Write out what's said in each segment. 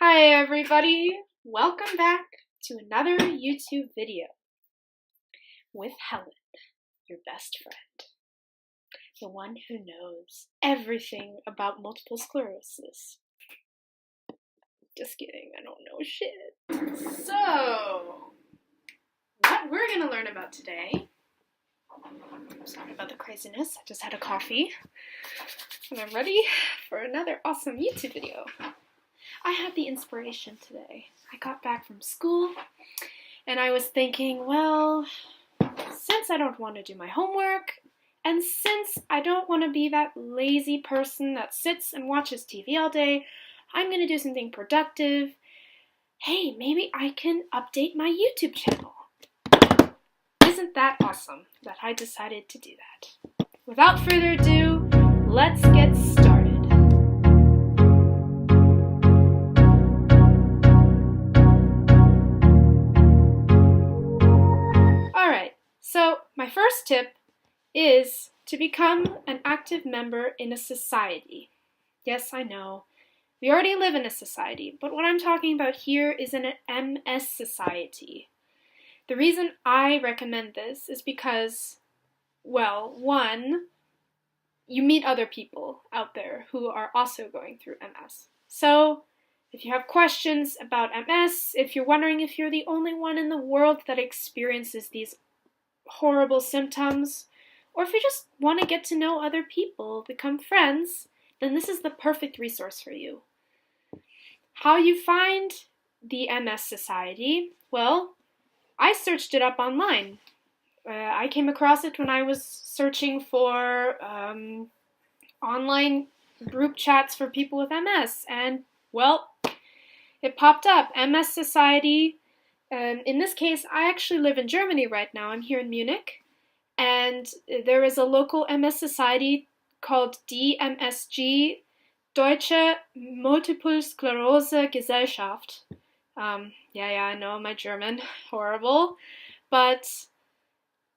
Hi everybody! Welcome back to another YouTube video with Helen, your best friend, the one who knows everything about multiple sclerosis. Just kidding, I don't know shit. So, what we're gonna learn about today, sorry about the craziness, I just had a coffee, and I'm ready for another awesome YouTube video. I had the inspiration today. I got back from school and I was thinking, well, since I don't want to do my homework and since I don't want to be that lazy person that sits and watches TV all day, I'm going to do something productive. Hey, maybe I can update my YouTube channel. Isn't that awesome that I decided to do that? Without further ado, let's get started. So my first tip is to become an active member in a society. Yes, I know, we already live in a society, but what I'm talking about here is an MS society. The reason I recommend this is because, well, one, you meet other people out there who are also going through MS. So if you have questions about MS, if you're wondering if you're the only one in the world that experiences these horrible symptoms, or if you just want to get to know other people, become friends, then this is the perfect resource for you. How you find the MS Society? Well, I searched it up online. I came across it when I was searching for online group chats for people with MS, and, well, it popped up, MS Society. In this case, I actually live in Germany right now. I'm here in Munich, and there is a local MS society called DMSG, Deutsche Multiple Sklerose Gesellschaft. Yeah, I know, my German, horrible, but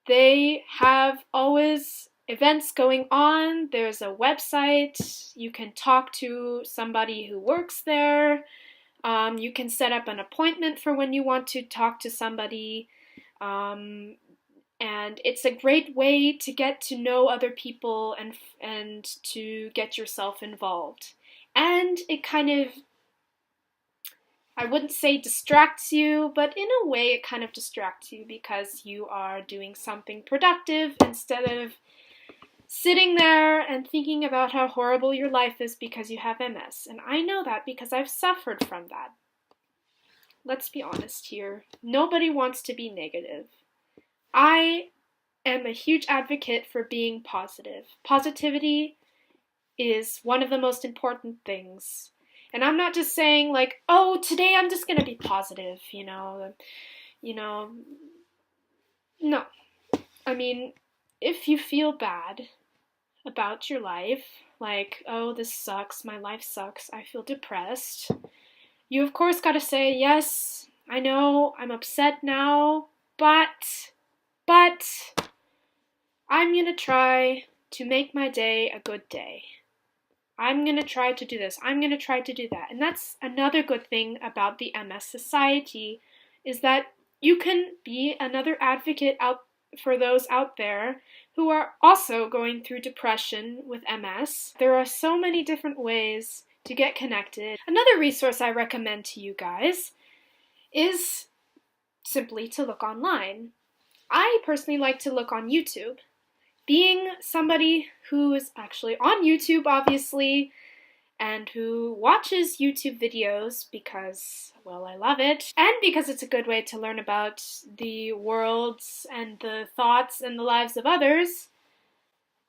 they have always events going on. There's a website, you can talk to somebody who works there. You can set up an appointment for when you want to talk to somebody, and it's a great way to get to know other people and to get yourself involved. And it kind of, I wouldn't say distracts you, but in a way it kind of distracts you because you are doing something productive instead of sitting there and thinking about how horrible your life is because you have MS. And I know that because I've suffered from that. Let's be honest here. Nobody wants to be negative. I am a huge advocate for being positive. Positivity is one of the most important things. And I'm not just saying like, oh, today I'm just going to be positive, no. I mean, if you feel bad about your life, like, oh, this sucks, my life sucks, I feel depressed, you of course gotta say, yes, I know, I'm upset now, but I'm gonna try to make my day a good day. I'm gonna try to do this, I'm gonna try to do that. And that's another good thing about the MS Society, is that you can be another advocate for those out there who are also going through depression with MS. There are so many different ways to get connected. Another resource I recommend to you guys is simply to look online. I personally like to look on YouTube. Being somebody who is actually on YouTube, obviously, and who watches YouTube videos because, well, I love it, and because it's a good way to learn about the worlds and the thoughts and the lives of others,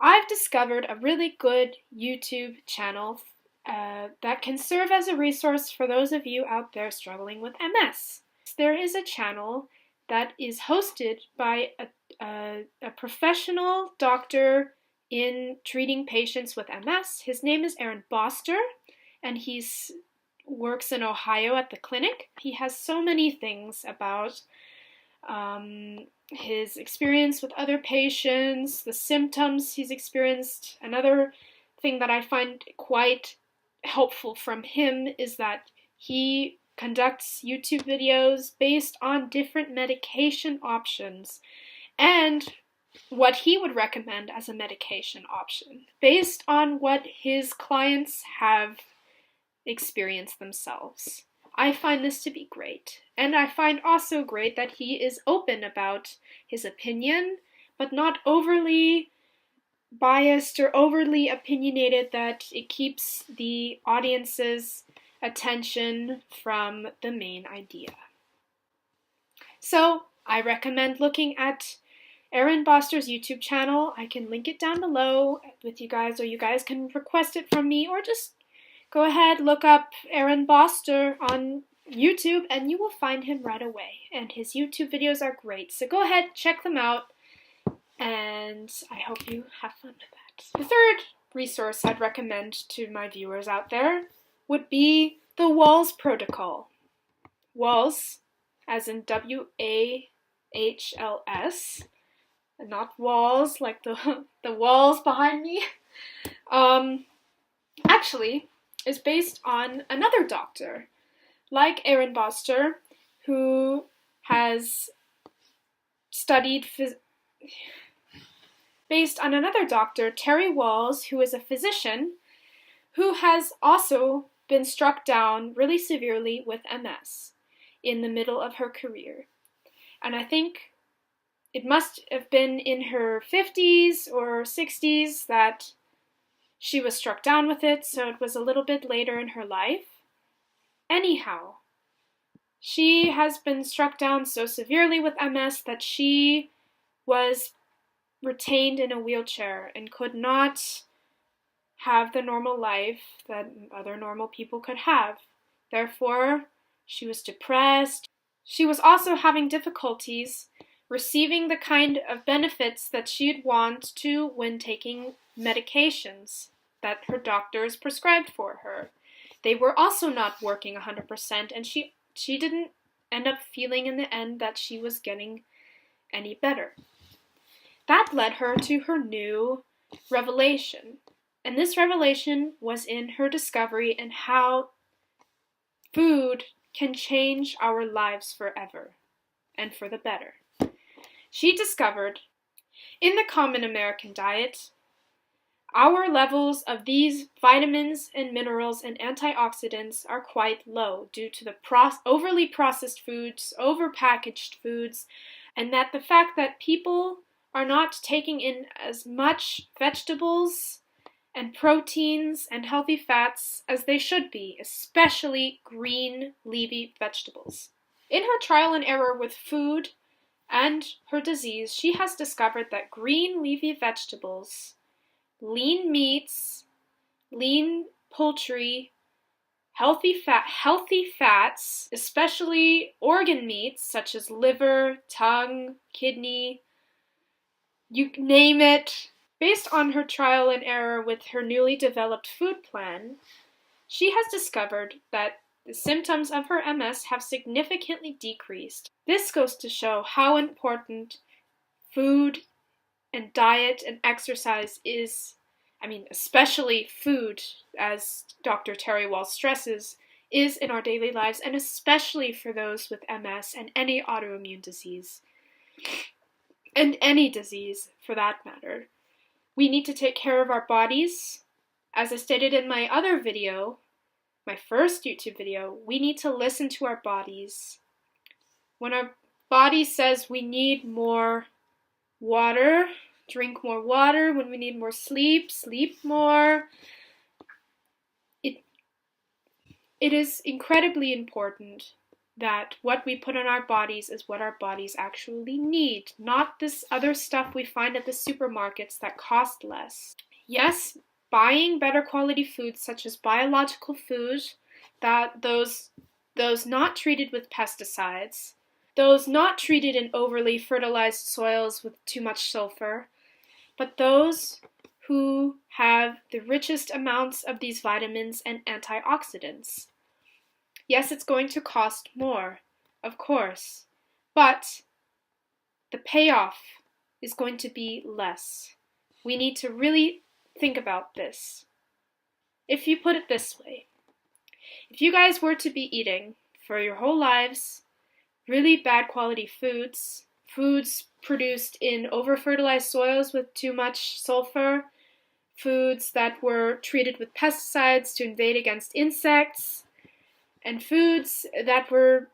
I've discovered a really good YouTube channel that can serve as a resource for those of you out there struggling with MS. There is a channel that is hosted by a professional doctor in treating patients with MS. His name is Aaron Boster, and he works in Ohio at the clinic. He has so many things about his experience with other patients, the symptoms he's experienced. Another thing that I find quite helpful from him is that He conducts YouTube videos based on different medication options and what he would recommend as a medication option based on what his clients have experienced themselves. I find this to be great. And I find also great that he is open about his opinion, but not overly biased or overly opinionated that it keeps the audience's attention from the main idea. So, I recommend looking at Aaron Boster's YouTube channel. I can link it down below with you guys, or you guys can request it from me, or just go ahead, look up Aaron Boster on YouTube, and you will find him right away. And his YouTube videos are great, so go ahead, check them out, and I hope you have fun with that. The third resource I'd recommend to my viewers out there would be the Walls Protocol. Walls, as in W-A-H-L-S, not walls like the walls behind me, actually is based on another doctor, like Aaron Boster, who has studied based on another doctor, Terry Walls, who is a physician, who has also been struck down really severely with MS in the middle of her career. And I think it must have been in her 50s or 60s that she was struck down with it, so it was a little bit later in her life. Anyhow, she has been struck down so severely with MS that she was retained in a wheelchair and could not have the normal life that other normal people could have. Therefore, she was depressed. She was also having difficulties receiving the kind of benefits that she'd want to when taking medications that her doctors prescribed for her. They were also not working 100%, and she didn't end up feeling in the end that she was getting any better. That led her to her new revelation, and this revelation was in her discovery in how food can change our lives forever, and for the better. She discovered, in the common American diet, our levels of these vitamins and minerals and antioxidants are quite low due to the overly processed foods, overpackaged foods, and that the fact that people are not taking in as much vegetables and proteins and healthy fats as they should be, especially green leafy vegetables. In her trial and error with food and her disease, she has discovered that green leafy vegetables, lean meats, lean poultry, healthy fats, especially organ meats such as liver, tongue, kidney, you name it. Based on her trial and error with her newly developed food plan, she has discovered that the symptoms of her MS have significantly decreased. This goes to show how important food and diet and exercise is. Especially food, as Dr. Terry Walls stresses, is in our daily lives, and especially for those with MS and any autoimmune disease. And any disease, for that matter. We need to take care of our bodies. As I stated in my other video, my first YouTube video, we need to listen to our bodies. When our body says we need more water, drink more water. When we need more sleep, sleep more. It is incredibly important that what we put on our bodies is what our bodies actually need, not this other stuff we find at the supermarkets that cost less. Yes, buying better quality foods such as biological food, that those not treated with pesticides, those not treated in overly fertilized soils with too much sulfur, but those who have the richest amounts of these vitamins and antioxidants. Yes, it's going to cost more, of course, but the payoff is going to be less. We need to really think about this. If you put it this way, If you guys were to be eating for your whole lives really bad quality foods, foods produced in over-fertilized soils with too much sulfur, foods that were treated with pesticides to invade against insects, and foods that were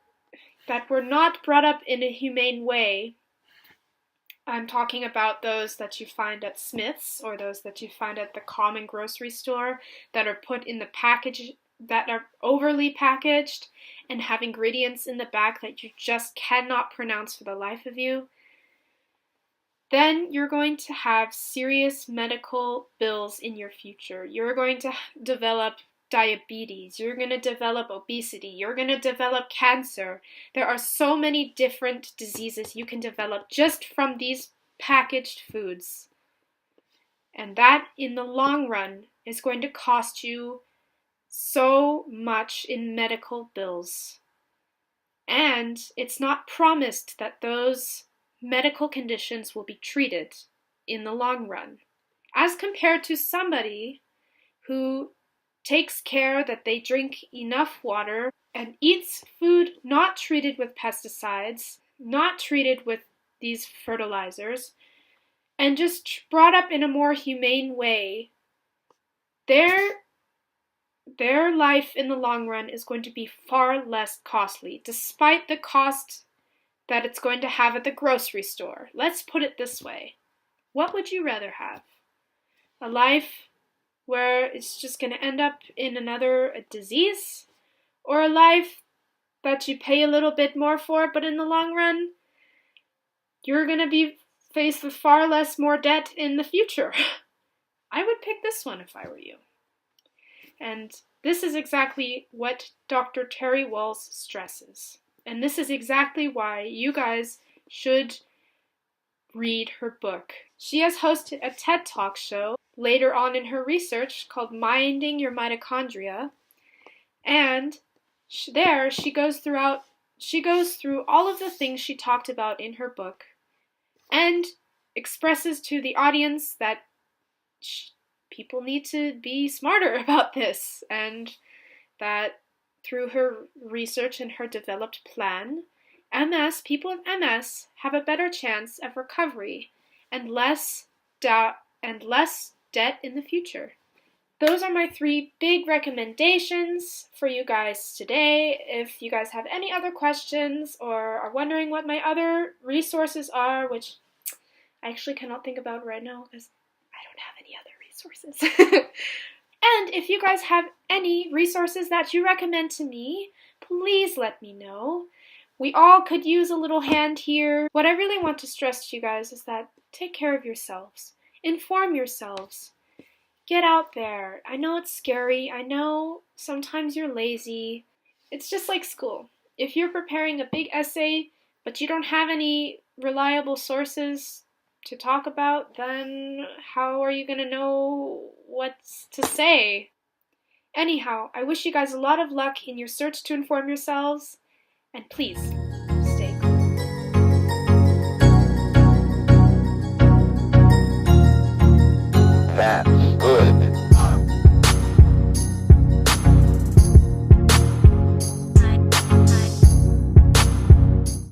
not brought up in a humane way. I'm talking about those that you find at Smith's or those that you find at the common grocery store that are put in the package, that are overly packaged and have ingredients in the back that you just cannot pronounce for the life of you. Then you're going to have serious medical bills in your future. You're going to develop diabetes, you're going to develop obesity, you're going to develop cancer. There are so many different diseases you can develop just from these packaged foods. And that, in the long run, is going to cost you so much in medical bills. And it's not promised that those medical conditions will be treated in the long run. As compared to somebody who takes care that they drink enough water and eats food not treated with pesticides, not treated with these fertilizers, and just brought up in a more humane way, their life in the long run is going to be far less costly, despite the cost that it's going to have at the grocery store. Let's put it this way. What would you rather have? A life where it's just going to end up in another disease, or a life that you pay a little bit more for, but in the long run, you're going to be faced with far less more debt in the future? I would pick this one if I were you. And this is exactly what Dr. Terry Walls stresses. And this is exactly why you guys should read her book. She has hosted a TED Talk show later on in her research called Minding Your Mitochondria, and there she goes through all of the things she talked about in her book and expresses to the audience that people need to be smarter about this, and that through her research and her developed plan, people with MS have a better chance of recovery and less debt in the future. Those are my 3 big recommendations for you guys today. If you guys have any other questions or are wondering what my other resources are, which I actually cannot think about right now because I don't have any other resources. And if you guys have any resources that you recommend to me, please let me know. We all could use a little hand here. What I really want to stress to you guys is that take care of yourselves. Inform yourselves. Get out there. I know it's scary. I know sometimes you're lazy. It's just like school. If you're preparing a big essay, but you don't have any reliable sources to talk about, then how are you going to know what to say? Anyhow, I wish you guys a lot of luck in your search to inform yourselves, and please,